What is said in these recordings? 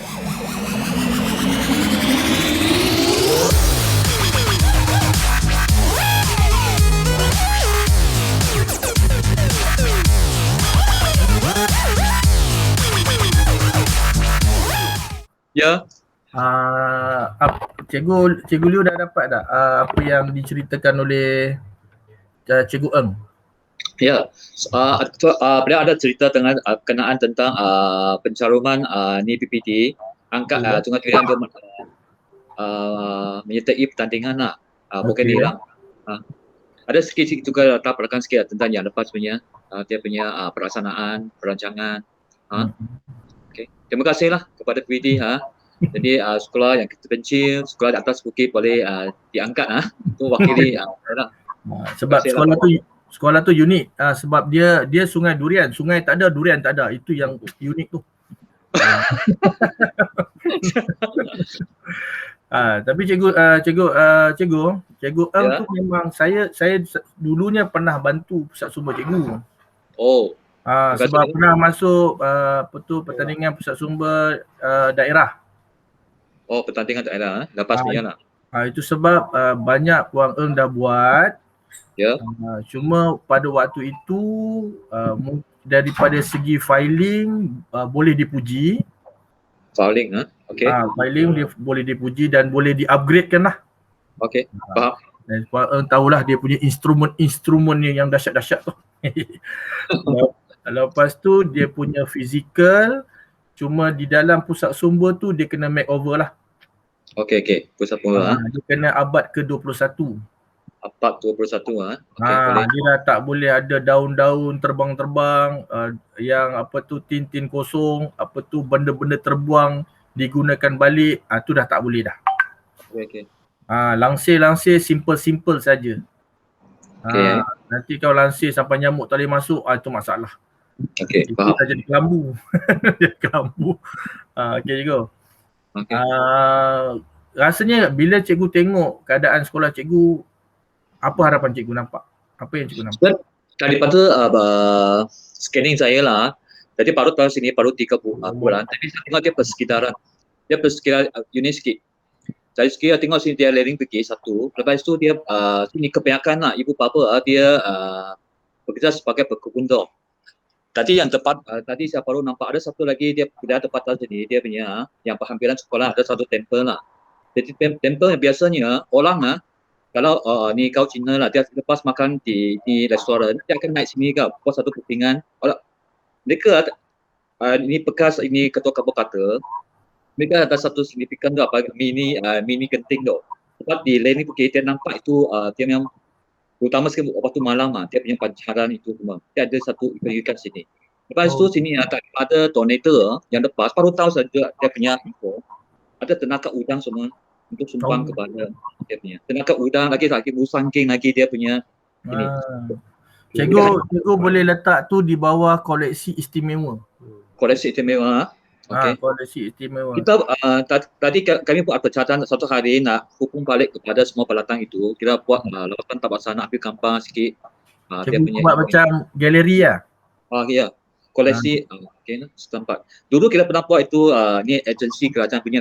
Ya. Cikgu Liu dah dapat tak apa yang diceritakan oleh Cikgu Eng? Ya, beliau ada cerita dengan kenaan tentang pencaruman ni PPT, angkat tunggal pilihan untuk menyertai pertandingan lah, bukan ni lah. Ada sikit-sikit juga latar belakang sikit tentang yang lepas punya, dia punya pelaksanaan, perancangan. Okay. Terima kasihlah kepada PPT. Jadi sekolah yang terpencil, sekolah di atas bukit boleh diangkat untuk wakili. Sebab sekolah tu unik sebab dia sungai durian, sungai tak ada, durian tak ada. Itu yang unik tu. Tapi cikgu Eng tu memang saya dulunya pernah bantu pusat sumber cikgu. Sebab pernah masuk pertandingan pusat sumber daerah. Pertandingan daerah lepas punya lah. Itu sebab banyak Puan Eng dah buat. Ya. Cuma pada waktu itu daripada segi filing boleh dipuji. Filing okey. Filing dia boleh dipuji dan boleh di-upgradekan lah. Okey, faham. Dan Puan Eng tahulah dia punya instrumen yang dahsyat-dahsyat tu. Lepas tu dia punya fizikal, cuma di dalam pusat sumber tu dia kena makeover lah. Okey, pusat sumber dia kena abad ke-21. Abad 21 dia dah tak boleh ada daun-daun terbang-terbang, yang tin-tin kosong, benda-benda terbuang digunakan balik, tu dah tak boleh dah. Okey. Langsir simple saja. Nanti kalau langsir sampai nyamuk tak boleh masuk, itu masalah. Okey, faham. Dah jadi kelambu. Okey cikgu. Rasanya bila cikgu tengok keadaan sekolah cikgu, apa harapan cikgu nampak? Apa yang cikgu nampak? Daripada scanning saya lah, jadi baru tahun sini baru 3 bulan, tapi saya tengok dia persekitaran. Dia persekitaran unik sikit. Saya sekiranya tengok sini dia learning pergi satu, lepas tu dia sini kebanyakan lah ibu bapa dia bekerja sebagai pekebun dong. Tadi yang tepat, tadi saya baru nampak ada satu lagi dia tepat sini, dia punya yang penghampiran sekolah ada satu temple lah. Jadi temple yang biasanya orang kalau ni kau Cina lah, dia lepas makan di restoran, dia akan naik sini buat satu kepingan. Mereka ini bekas ini ketua kabupaten, mereka ada satu signifikan tu mini genting tu. Sebab di lain ni dia nampak itu dia memang terutama sekali waktu malam dia punya pancaran itu semua. Dia ada satu ikan sini. Lepas tu sini ada tornado yang lepas, baru tahu saja dia punya info. Ada tenaga udang semua untuk sumbang kepada dia punya. Tenaga udang lagi musangking lagi dia punya ini. Cikgu boleh letak tu di bawah koleksi istimewa. Koleksi istimewa. Okey. Koleksi istimewa. Kita tadi kami buat pencatatan satu hari nak hubung balik kepada semua pelatang itu. Kita buat lawatan tabaksana ambil gambar sikit. Dia punya buat macam galeri lah. Ya. Koleksi setempat. Dulu kita pernah buat itu ni agensi kerajaan punya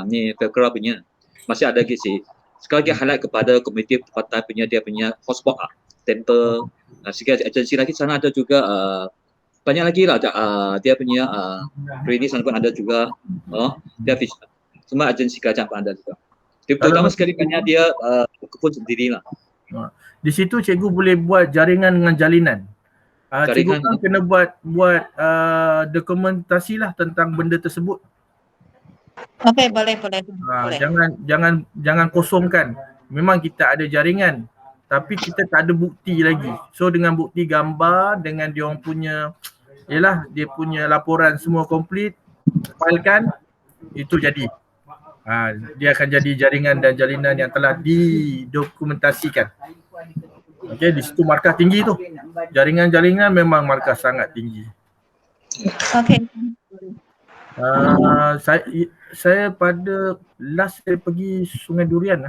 ni Felkra punya. Masih ada lagi sih. Sekali lagi highlight kepada komuniti tempatan punya dia punya hotspot temple. Sikit agensi lagi sana ada juga banyak lagi lah dia punya klinik sana pun ada juga. Dia semua agensi kerajaan pun ada juga. Terutama sekali banyak dia kebun sendirilah. Di situ cikgu boleh buat jaringan dengan jalinan. Cikgu kan kena buat dokumentasi lah tentang benda tersebut. Okey, boleh. Jangan kosongkan. Memang kita ada jaringan, tapi kita tak ada bukti lagi. So dengan bukti gambar, dengan dia orang punya dia punya laporan semua komplit, filekan, itu jadi. Dia akan jadi jaringan dan jalinan yang telah didokumentasikan. Okey, di situ markah tinggi tu. Jaringan memang markah sangat tinggi. Okey. Saya pada last saya pergi Sungai Durian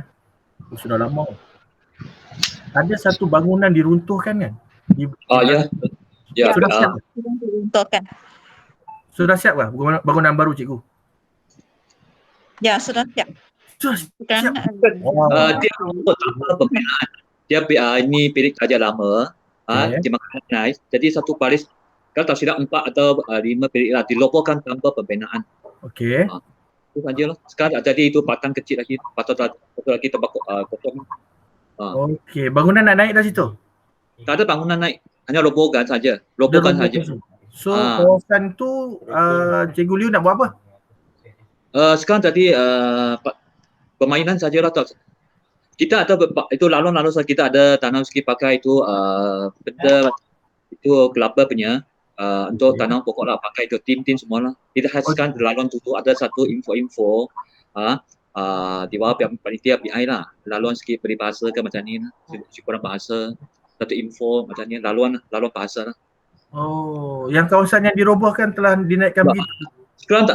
sudah lama. Ada satu bangunan diruntuhkan kan? Ya. Diruntuhkan. Sudah siap lah bangunan baru cikgu? Ya, sudah siap. Siap. Kerana Dia untuk tanpa pembinaan. Dia ini pilih kerja lama. Okay. Dia makan nice. Jadi satu baris kalau tak silap 4 atau 5 pilih lah diloporkan tanpa pembinaan. Okay. Itu saja lah. Sekarang tak jadi itu batang kecil lagi. Patut lagi tebak kosong. Okay. Bangunan nak naik dah situ? Tak ada bangunan naik. Hanya robohkan saja. Robohkan saja. So kawasan tu Cikgu Liu nak buat apa? Sekarang tadi permainan sajalah. Kita ada itu lalu kita ada tanam sikit pakai itu benda itu kelapa punya untuk tanam pokok lah, pakai itu tim semua lah. Kita khaskan laluan tu ada satu info di bawah panitia PI lah, laluan sikit peribahasa ke macam ni lah, kurang bahasa satu info macam ni, laluan bahasa lah. Oh, yang kawasan yang dirobohkan telah dinaikkan begitu. Sekarang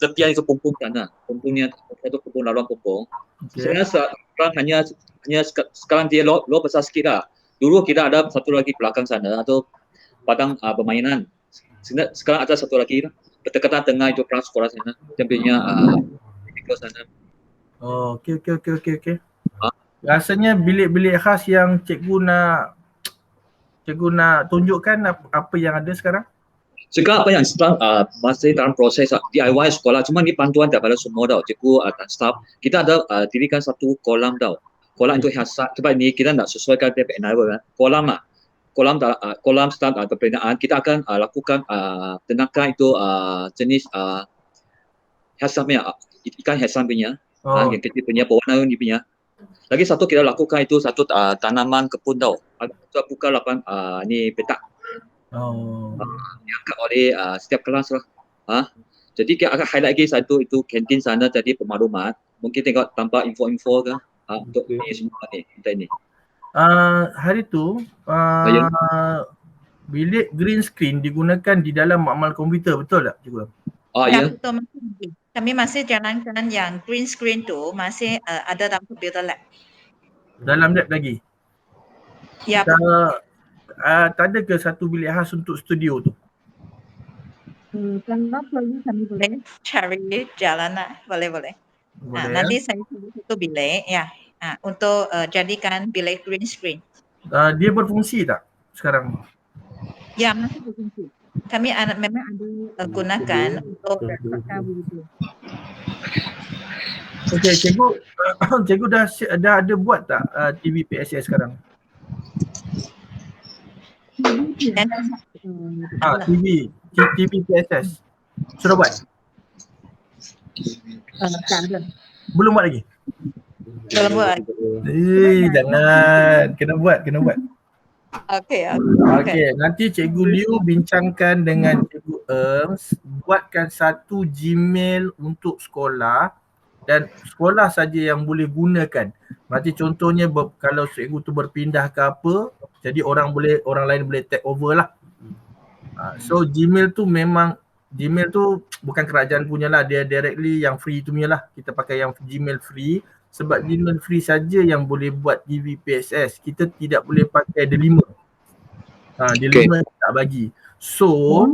tepian itu pumpung sana, pumpungnya satu pumpung laluan pumpung. Sekarang hanya sekarang dia low besar sikit lah. Dulu kita ada satu lagi belakang sana atau padang permainan. Sekarang ada satu lagi lah. Berdekatan tengah itu kelas sekolah sana. Dia punya ke sana. Oh, okey. Rasanya bilik-bilik khas yang cikgu nak tunjukkan apa yang ada sekarang? Sekarang apa yang sedang masih dalam proses DIY sekolah. Cuma ni bantuan daripada semua tau. Cikgu dan staff. Kita ada dirikan satu kolam tau. Kolam itu khasat. Sebab ni kita nak sesuaikan dia kan. Kolam start pembinaan. Kita akan lakukan tenakan itu jenis hasamnya. Ikan hasam punya. Yang kecil punya. Berwarna ni punya. Lagi satu kita lakukan itu satu tanaman kebun tau. Kita buka ni petak. Diangkat oleh setiap kelas lah. Jadi kita akan highlight lagi satu itu kantin sana jadi pemaklumat. Mungkin tengok tanpa info-info ke untuk ini semua ni. Kita ini. Hari tu bilik green screen digunakan di dalam makmal komputer, betul tak cikgu? Ya. Betul. Kami masih jalankan yang green screen tu masih ada dalam computer lab. Dalam lab lagi? Ya. Tak ada ke satu bilik khas untuk studio tu? Kalau perlu kami boleh cari jalan lah. Boleh. Nanti saya cari satu bilik ya. Untuk jadikan bilik green screen. Dia berfungsi tak sekarang? Ya, masih berfungsi. Kami memang ada gunakan untuk pakai video. Okey, cikgu dah ada buat tak TV PSS sekarang? TV PSS. Sudah buat? Tak ada. Belum buat lagi? Belum buat. Jangan. Kena buat. Okey. Nanti Cikgu Liu bincangkan dengan Cikgu Ernst, buatkan satu Gmail untuk sekolah dan sekolah saja yang boleh gunakan. Berarti contohnya kalau cikgu tu berpindah ke apa, jadi orang lain boleh take over lah. So Gmail tu bukan kerajaan punya lah, dia directly yang free tu punya lah. Kita pakai yang Gmail free sebab Gmail free saja yang boleh buat TV PSS. Kita tidak boleh pakai Delima. Delima tak bagi. So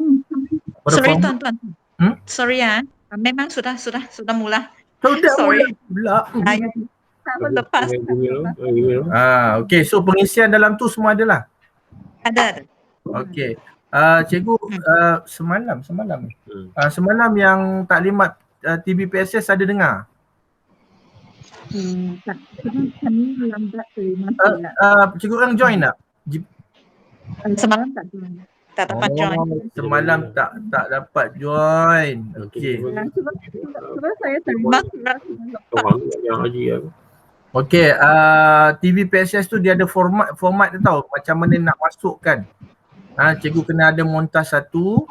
sorry tuan-tuan. Sorry memang sudah mula. Sudah mula. Lepas. Okay, so pengisian dalam tu semua adalah? Ada. Okay. Cikgu semalam yang taklimat TV PSS ada dengar? Tak. Kami lambat terima. Cikgu Eng join tak? Semalam tak join. Tak dapat join. Semalam tak dapat join. Okey. Sebab saya terima surat. Okey, TV PSS tu dia ada format dia tahu macam mana nak masukkan. Cikgu kena ada montaj satu.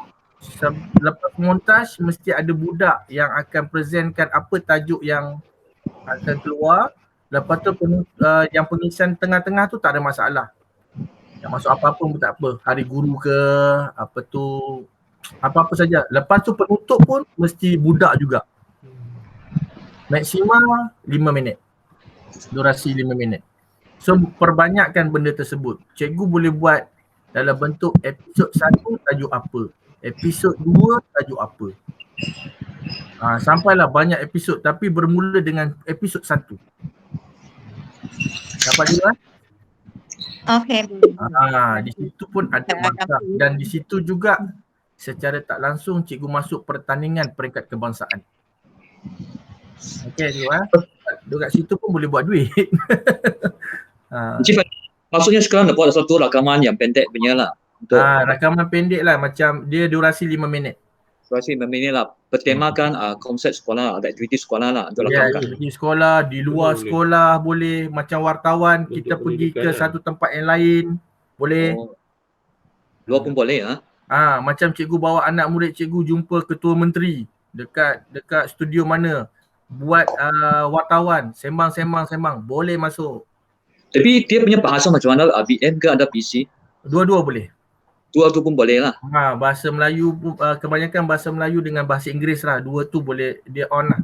Lepas montaj mesti ada budak yang akan presentkan apa tajuk yang akan keluar. Lepas tu yang pengisian tengah-tengah tu tak ada masalah. Yang masuk apa-apa pun tak apa. Hari guru ke apa-apa saja. Lepas tu penutup pun mesti budak juga. Maksimum 5 minit. Durasi 5 minit. So perbanyakkan benda tersebut. Cikgu boleh buat dalam bentuk episod 1 tajuk apa, episod 2 tajuk apa. Sampailah banyak episod tapi bermula dengan episod 1. Dapat juga? Okey. Di situ pun ada markah dan di situ juga secara tak langsung cikgu masuk pertandingan peringkat kebangsaan. Okey cikgu dekat situ pun boleh buat duit. Encik, maksudnya sekarang nak buat satu rakaman yang pendek punya lah. Rakaman pendek lah, macam dia durasi 5 minit. Durasi 5 minit lah. Bertemakan konsep sekolah, ada aktiviti sekolah lah untuk rakamkan. Di sekolah, di luar sekolah boleh, macam wartawan kita pergi ke satu tempat yang lain, boleh. Luar pun boleh macam cikgu bawa anak murid cikgu jumpa ketua menteri dekat studio mana, buat wartawan, sembang, boleh masuk. Tapi dia punya bahasa macam mana? BM ke ada PC? Dua-dua boleh. Dua tu pun boleh lah. Bahasa Melayu kebanyakan bahasa Melayu dengan bahasa Inggeris lah. Dua tu boleh, dia on lah.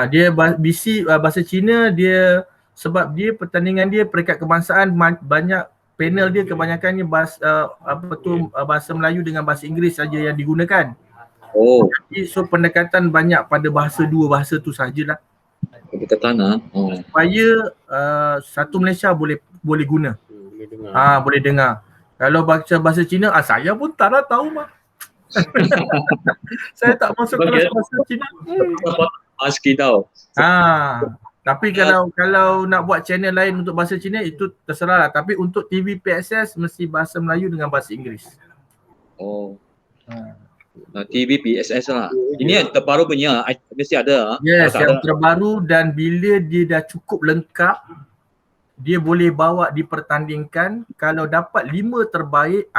Dia BC bahasa Cina dia, sebab dia pertandingan dia peringkat kebangsaan, banyak panel dia kebanyakannya bahasa Melayu dengan bahasa Inggeris saja yang digunakan. So pendekatan banyak pada dua bahasa tu sajalah. Pendekatan supaya satu Malaysia boleh guna. Boleh dengar. Kalau baca bahasa Cina, saya pun tak tahu mah. Saya tak masuk kelas bahasa Cina. Aski tau. Tapi kalau nak buat channel lain untuk bahasa Cina itu terserah lah. Tapi untuk TV PSS mesti bahasa Melayu dengan bahasa Inggeris. TV PSS lah. Ini yang terbaru punya, mesti ada. Yes, yang terbaru, dan bila dia dah cukup lengkap, dia boleh bawa dipertandingkan. Kalau dapat 5 terbaik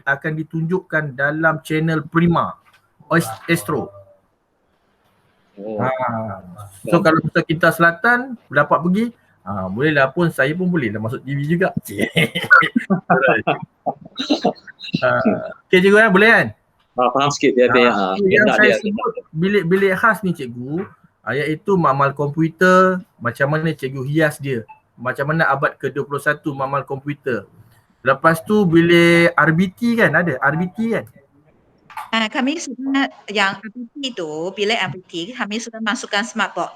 akan ditunjukkan dalam channel Prima Astro. So kalau kita Selatan dapat pergi, bolehlah pun, saya pun boleh dah masuk TV juga. Okay cikgu boleh kan? Faham sikit dia. Yang saya sebut bilik khas ni cikgu, iaitu mamal komputer, macam mana cikgu hias dia, macam mana abad ke-21 mamal komputer. Lepas tu bilik RBT kan, ada RBT kan? Kami sudah yang RBT tu, bilik RBT kami sudah masukkan smartboard.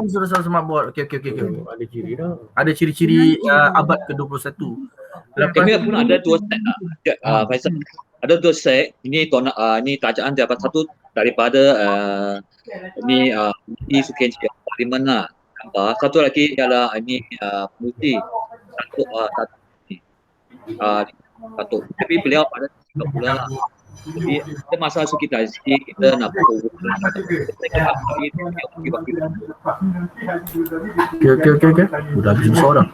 Sudah smartboard. Okey. Ada ciri dah. Ada ciri-ciri abad ke-21. Kami pun ada 2 set Faisal. Ada 2 set. Ini tajaan dapat satu daripada ini Sukian Parlimen lah. Satu lagi ialah ini multi satu. Tapi beliau pada 3 bulan lah. Jadi ada masalah sekitar kita nak Okey. Sudah habis seorang.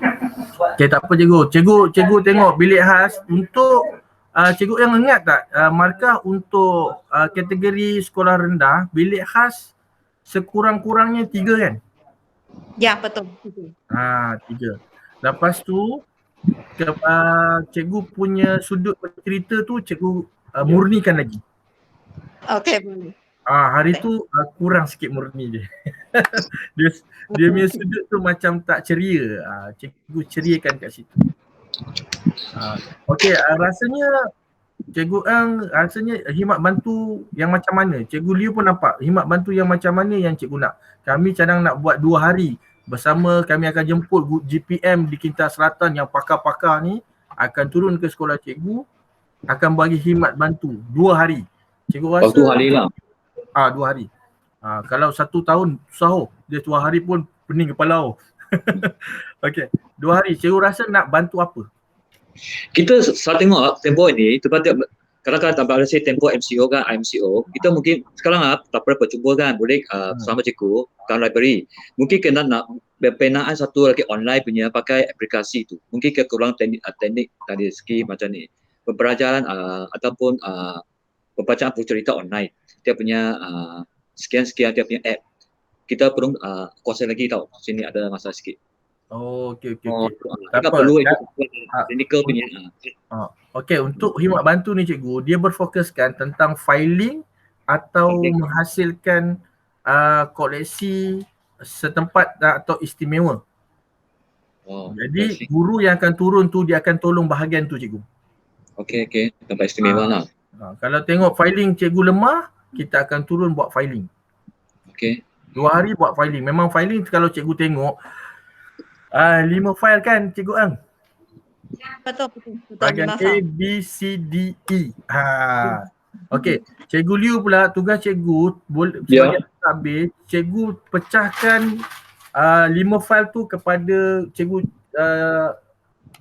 Okey, tak apa cikgu tengok bilik khas untuk cikgu yang ingat tak markah untuk kategori sekolah rendah, bilik khas sekurang-kurangnya 3 kan? Ya, betul. 3. Lepas tu cikgu punya sudut bercerita tu cikgu murnikan lagi. Okey, boleh. Hari tu kurang sikit murni dia. dia punya sudut tu macam tak ceria. Cikgu ceriakan kat situ. Okey, rasanya cikgu rasanya khidmat bantu yang macam mana? Cikgu Liu pun nampak khidmat bantu yang macam mana yang cikgu nak. Kami cadang nak buat 2 hari bersama, kami akan jemput GPM di Kintar Selatan yang pakar-pakar ni akan turun ke sekolah cikgu, akan bagi khidmat bantu 2 hari. Cikgu rasa 2 hari lah. 2 hari. Kalau 1 tahun susah dia 2 hari pun pening kepala. Okey, 2 hari. Cikgu rasa nak bantu apa? Kita saat tengok tempoh ini, kadang-kadang tambah rasa tempoh MCO kan, IMCO, kita mungkin sekarang tak perlu berjumpa kan, boleh sama cikgu kan library. Mungkin kena nak berpenaan satu lagi online punya pakai aplikasi tu. Mungkin kekurangan teknik dari segi macam ni. Pembelajaran ataupun pembacaan buku cerita online. Dia punya sekian-sekian dia punya app. kita perlu kuasa lagi tau. Sini ada masalah sikit. Oh, okey. Kita perlu clinical punya. Okey, untuk khidmat bantu ni cikgu, dia berfokuskan tentang filing atau menghasilkan koleksi setempat atau istimewa. Jadi guru yang akan turun tu dia akan tolong bahagian tu cikgu. Okey, tempat istimewa lah. Kalau tengok filing cikgu lemah, kita akan turun buat filing. Okey. 2 hari buat filing. Memang filing kalau cikgu tengok 5 file kan Cikgu Ang? Betul. Bahagian 5 A, file. B, C, D, E. Okey, Cikgu Liu pula tugas cikgu Ya. sebagai tabir, cikgu pecahkan 5 file tu kepada cikgu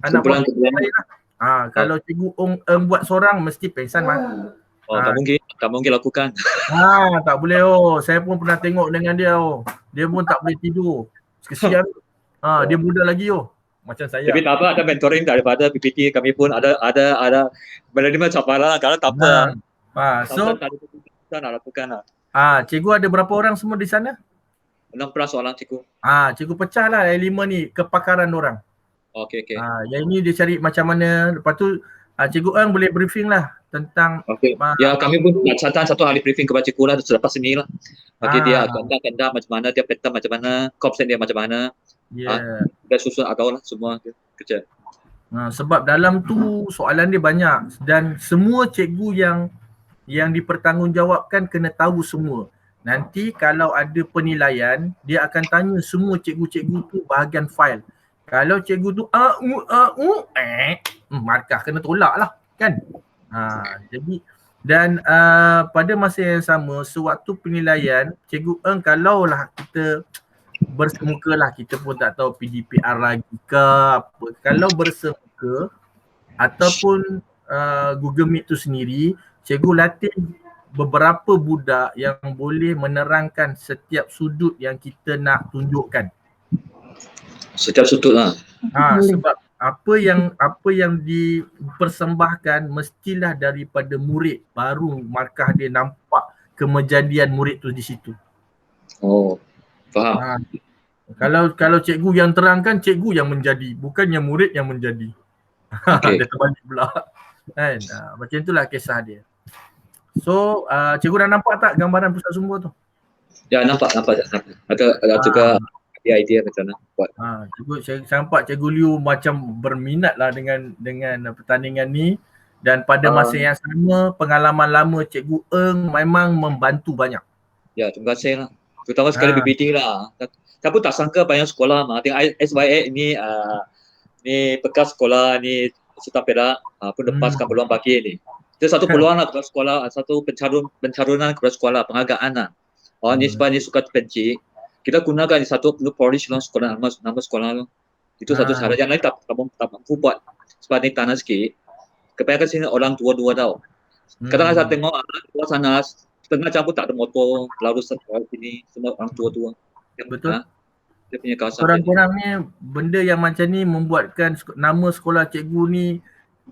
anak buah Kumpulan-kumpulan. lain lah. Kalau cikgu Ong buat seorang mesti pengsan mah. Tak mungkin lakukan. Tak boleh saya pun pernah tengok dengan dia Dia pun tak boleh tidur. Kesian. Dia muda lagi macam saya. Tapi tak apa, ada mentoring daripada PPT, kami pun ada menerima cabaran kalau tak apa. So kita nak lakukan lah. Cikgu ada berapa orang semua di sana? 16 orang cikgu. Cikgu pecah lah yang 5 ni kepakaran orang. Okey. Yang ini dia cari macam mana. Lepas tu Cikgu Ang boleh briefing lah tentang ya, kami pun nak catat satu hari briefing kepada cikgu lah selepas ini lah. Bagi dia agenda macam mana, dia peta macam mana, kopsen dia macam mana. Dia susun agak lah semua kerja. Sebab dalam tu soalan dia banyak dan semua cikgu yang dipertanggungjawabkan kena tahu semua. Nanti kalau ada penilaian, dia akan tanya semua cikgu-cikgu tu bahagian file. Kalau cikgu tu markah kena tolak lah kan. Jadi dan pada masa yang sama sewaktu penilaian, Cikgu Eng kalaulah kita bersemuka lah, kita pun tak tahu PDPR lagi ke apa. Kalau bersemuka ataupun Google Meet tu sendiri, cikgu latih beberapa budak yang boleh menerangkan setiap sudut yang kita nak tunjukkan. Setiap sudut lah. Sebab apa yang dipersembahkan mestilah daripada murid, baru markah dia nampak kemejadian murid tu di situ. Faham. Kalau cikgu yang terangkan, cikgu yang menjadi, bukannya murid yang menjadi. Dia terbalik pula. Kan? Macam itulah kisah dia. So, cikgu dah nampak tak gambaran pusat sumber tu? Ya, nampak. Ada juga idea macam mana buat. Saya nampak Cikgu Liu macam berminat lah dengan pertandingan ni, dan pada masa yang sama pengalaman lama Cikgu Eng memang membantu banyak. Ya, terima kasih lah. Terutama sekali BPT lah. Saya pun tak sangka banyak sekolah tengok SYA ni bekas sekolah ni Sultan Perak pun lepaskan peluang bagi ni. Itu satu peluang lah kepada sekolah, satu pencarunan kepada sekolah, penghargaan lah. Ni sebab ni suka terpencik. Kita gunakan satu perlu polish lah sekolah, nama sekolah tu. Itu satu cara. Yang lain tak mampu buat. Sebab ni tanah sikit. Kebanyakan sini orang tua-tua tau. Kadang-kadang saya tengok luar sana, setengah jam pun tak ada motor, lalu sekolah sini, semua orang tua-tua. Betul. Dia punya kawasan. Korang-korang ni benda yang macam ni membuatkan nama sekolah cikgu ni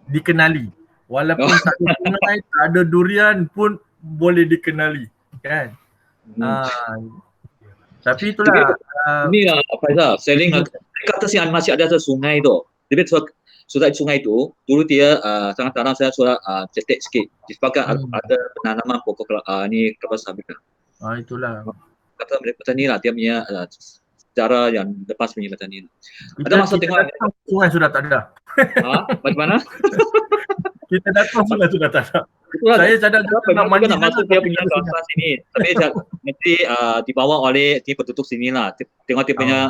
dikenali. Walaupun tak ada sungai, tak ada durian pun boleh dikenali. Kan? Tapi itulah. Inilah Faizal, selling kata si masih ada sungai tu. Tapi sudah sungai tu, dulu dia sangat tanam saya sudah cetek sikit. Disebabkan ada penanaman pokok ni kelapa sawit. Itulah. Kata mereka ni lah dia punya cara yang lepas punya macam ni. Ada masa tengok sungai sudah tak ada. Macam mana? Kita datang sudah tak ada. Itulah, saya cadang nak masuk dia punya kawasan sini. Tapi nanti dibawa oleh penduduk sini lah. Tengok dia punya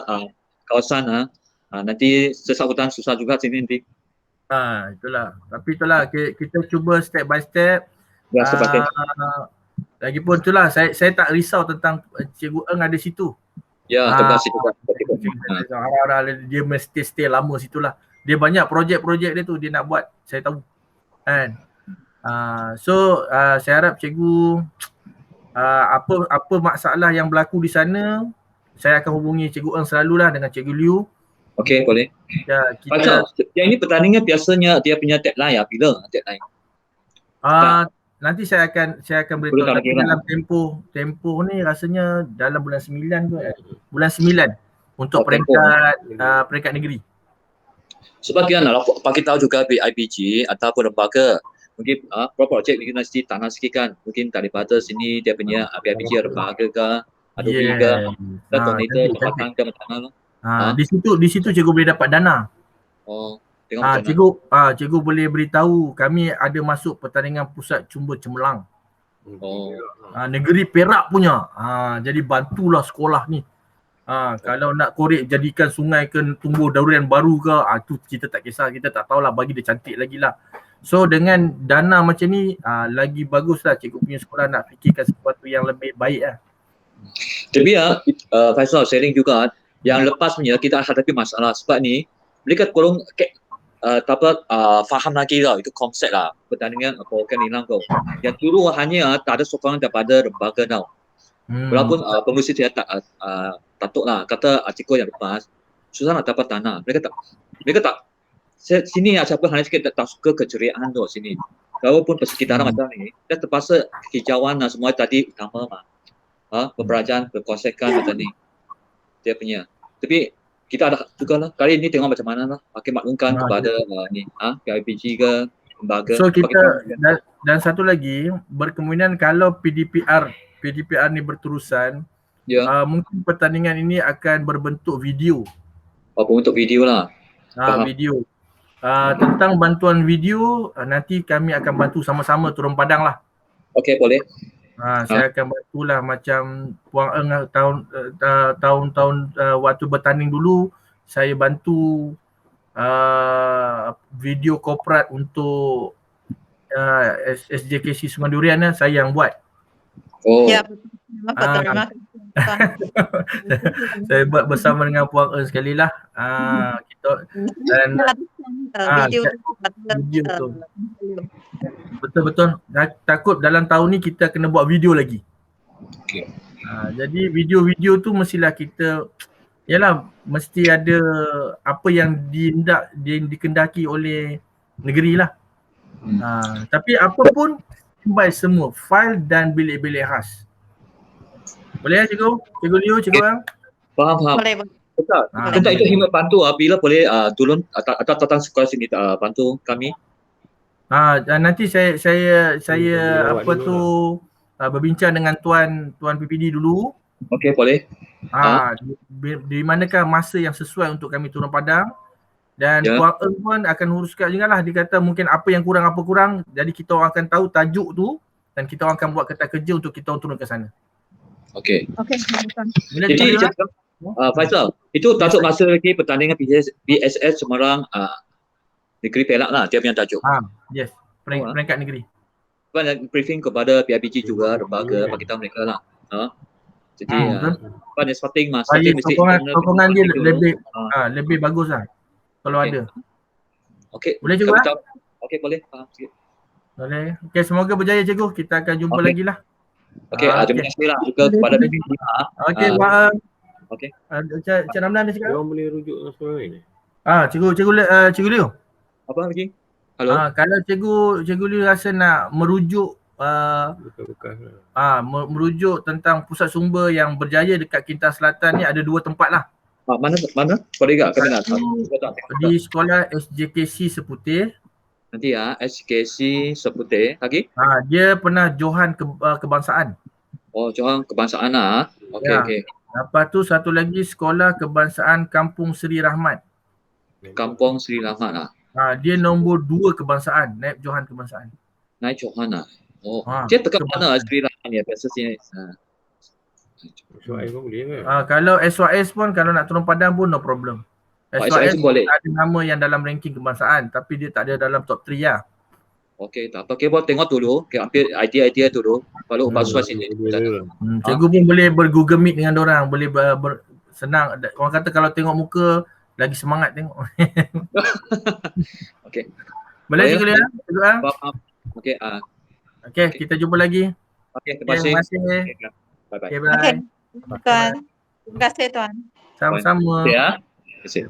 kawasan nanti sesak hutan susah juga sini nanti. Itulah. Tapi itulah kita cuba step by step. Ya, sebab lagipun itulah saya tak risau tentang Cikgu Eng ada situ. Ya, terima kasih juga. Dia mesti stay lama situlah. Dia banyak projek-projek dia tu dia nak buat. Saya tahu. Kan? So saya harap cikgu apa masalah yang berlaku di sana, saya akan hubungi Cikgu Eng selalulah dengan Cikgu Liu. Okey, boleh. Ya, yang ini pertandingan biasanya dia punya deadline bila deadline? Nanti saya akan beritahu dalam tempoh ni rasanya dalam bulan 9 ke bulan 9 untuk peringkat negeri. Sebab kita nak bagi tahu juga IPG ataupun lembaga mungkin projek universiti tanah sikit kan, mungkin daripada sini dia punya IPG lembaga ke ada juga atau donator tempatan ke macam mana. Di situ cikgu boleh dapat dana. Cikgu boleh beritahu kami ada masuk pertandingan pusat cumba cemerlang Oh. Negeri Perak punya. Jadi bantulah sekolah ni. Kalau nak korek jadikan sungai ke tumbuh durian baru ke, tu kita tak kisah, kita tak tahulah, bagi dia cantik lagi lah. So dengan dana macam ni lagi bagus lah cikgu punya sekolah nak fikirkan sesuatu yang lebih baik lah. Tapi Faisal sharing juga, yang lepas punya kita hadapi masalah sebab ni mereka kurang faham lagi tau, itu konsep lah pertandingan Pokan Ilang kau. Yang dulu hanya tak ada sokongan daripada lembaga tau. Walaupun pengurusi saya tak tatuk lah, kata artikel yang lepas susah nak dapat tanah. Mereka tak sini siapa hanya sikit tak suka keceriaan tu sini. Walaupun persekitaran macam ni, dia terpaksa hijauan lah semua tadi utama mah. Pembelajaran, berkonsekan macam ni. Dia punya. Tapi kita ada juga lah, kali ini tengok macam mana lah, makin maklumkan kepada PIBG ke, lembaga. So kita, dan satu lagi, berkemungkinan kalau PDPR ni berterusan, mungkin pertandingan ini akan berbentuk video. Berbentuk video lah. Video. Tentang bantuan video, nanti kami akan bantu sama-sama turun padang lah. Okey, boleh. Saya akan bantulah macam Puang Eng tahun-tahun waktu bertanding dulu, saya bantu video korporat untuk SJKC Sungai Durian saya yang buat. Ya, betul. Terima kasih. Saya buat bersama dengan Puang Eng sekali lah. Kita dan video tu. Betul. Takut dalam tahun ni kita kena buat video lagi. Okay. Jadi video-video tu mestilah kita, mesti ada apa yang dikendaki oleh negeri lah. Tapi apa pun by semua fail dan bilik-bilik khas. Boleh cikgu? Cikgu Liu, cikgu Ang? Faham. Boleh. Kita itu himat bantu bila boleh tolong atau datang sekolah sini bantu kami. Nanti saya berbincang dengan tuan PPD dulu. Okey, boleh. Di manakah masa yang sesuai untuk kami turun padang, dan Puang Eng pun akan uruskan jugalah, dia kata mungkin apa yang kurang, jadi kita orang akan tahu tajuk tu dan kita orang akan buat kertas kerja untuk kita orang turun ke sana. Okey. Jadi Faisal, itu tajuk masa lagi pertandingan BSS Semarang Negeri Perak lah, dia punya tajuk. Yes, peringkat negeri. Briefing kepada PIBG juga, lembaga, bagi tahu mereka lah. Jadi starting mesti sokongan dia lebih bagus lah kalau ada. Okey. Boleh juga? Okey, boleh. Faham sikit. Boleh. Okey, semoga berjaya cikgu. Kita akan jumpa lagi lah. Okey, terima kasih lah juga kepada PPD. Okey, Pak. Okey. Cik Ramlan dia cakap. Orang boleh rujuk dengan sekolah ni. Cikgu Liu. Apa lagi? Halo. Kalau cikgu Liu rasa nak merujuk merujuk tentang pusat sumber yang berjaya dekat Kintan Selatan ni, ada 2 tempat lah. Mana? Boleh tak? Di sekolah SJKC Seputih. Nanti SJKC Seputih lagi? Dia pernah Johan Kebangsaan. Oh, Johan Kebangsaan lah. Okey. Lepas tu satu lagi sekolah kebangsaan Kampung Seri Rahmat. Kampung Seri Rahmat lah. Dia nombor 2 kebangsaan, naib Johan Kebangsaan. Naib Johan lah. Oh, dia dekat mana Seri Rahmat ni? Biasa sini. SYS pun boleh kan? Kalau SYS pun kalau nak turun padang pun no problem. SYS boleh. ada nama yang dalam ranking kebangsaan tapi dia tak ada dalam top 3 lah. Okey, tak apa. Kita tengok dulu. Kita ambil idea dulu. Baru masuk sini. Cikgu pun boleh ber-Google Meet dengan dorang. Boleh senang. Orang kata kalau tengok muka lagi semangat tengok. Okey. Boleh cikgu Liu? Cikgu Ang? Okey. Okey, kita jumpa lagi. Okey, terima kasih. Bye-bye. Okey, tuan. Terima kasih tuan. Sama-sama. Terima kasih.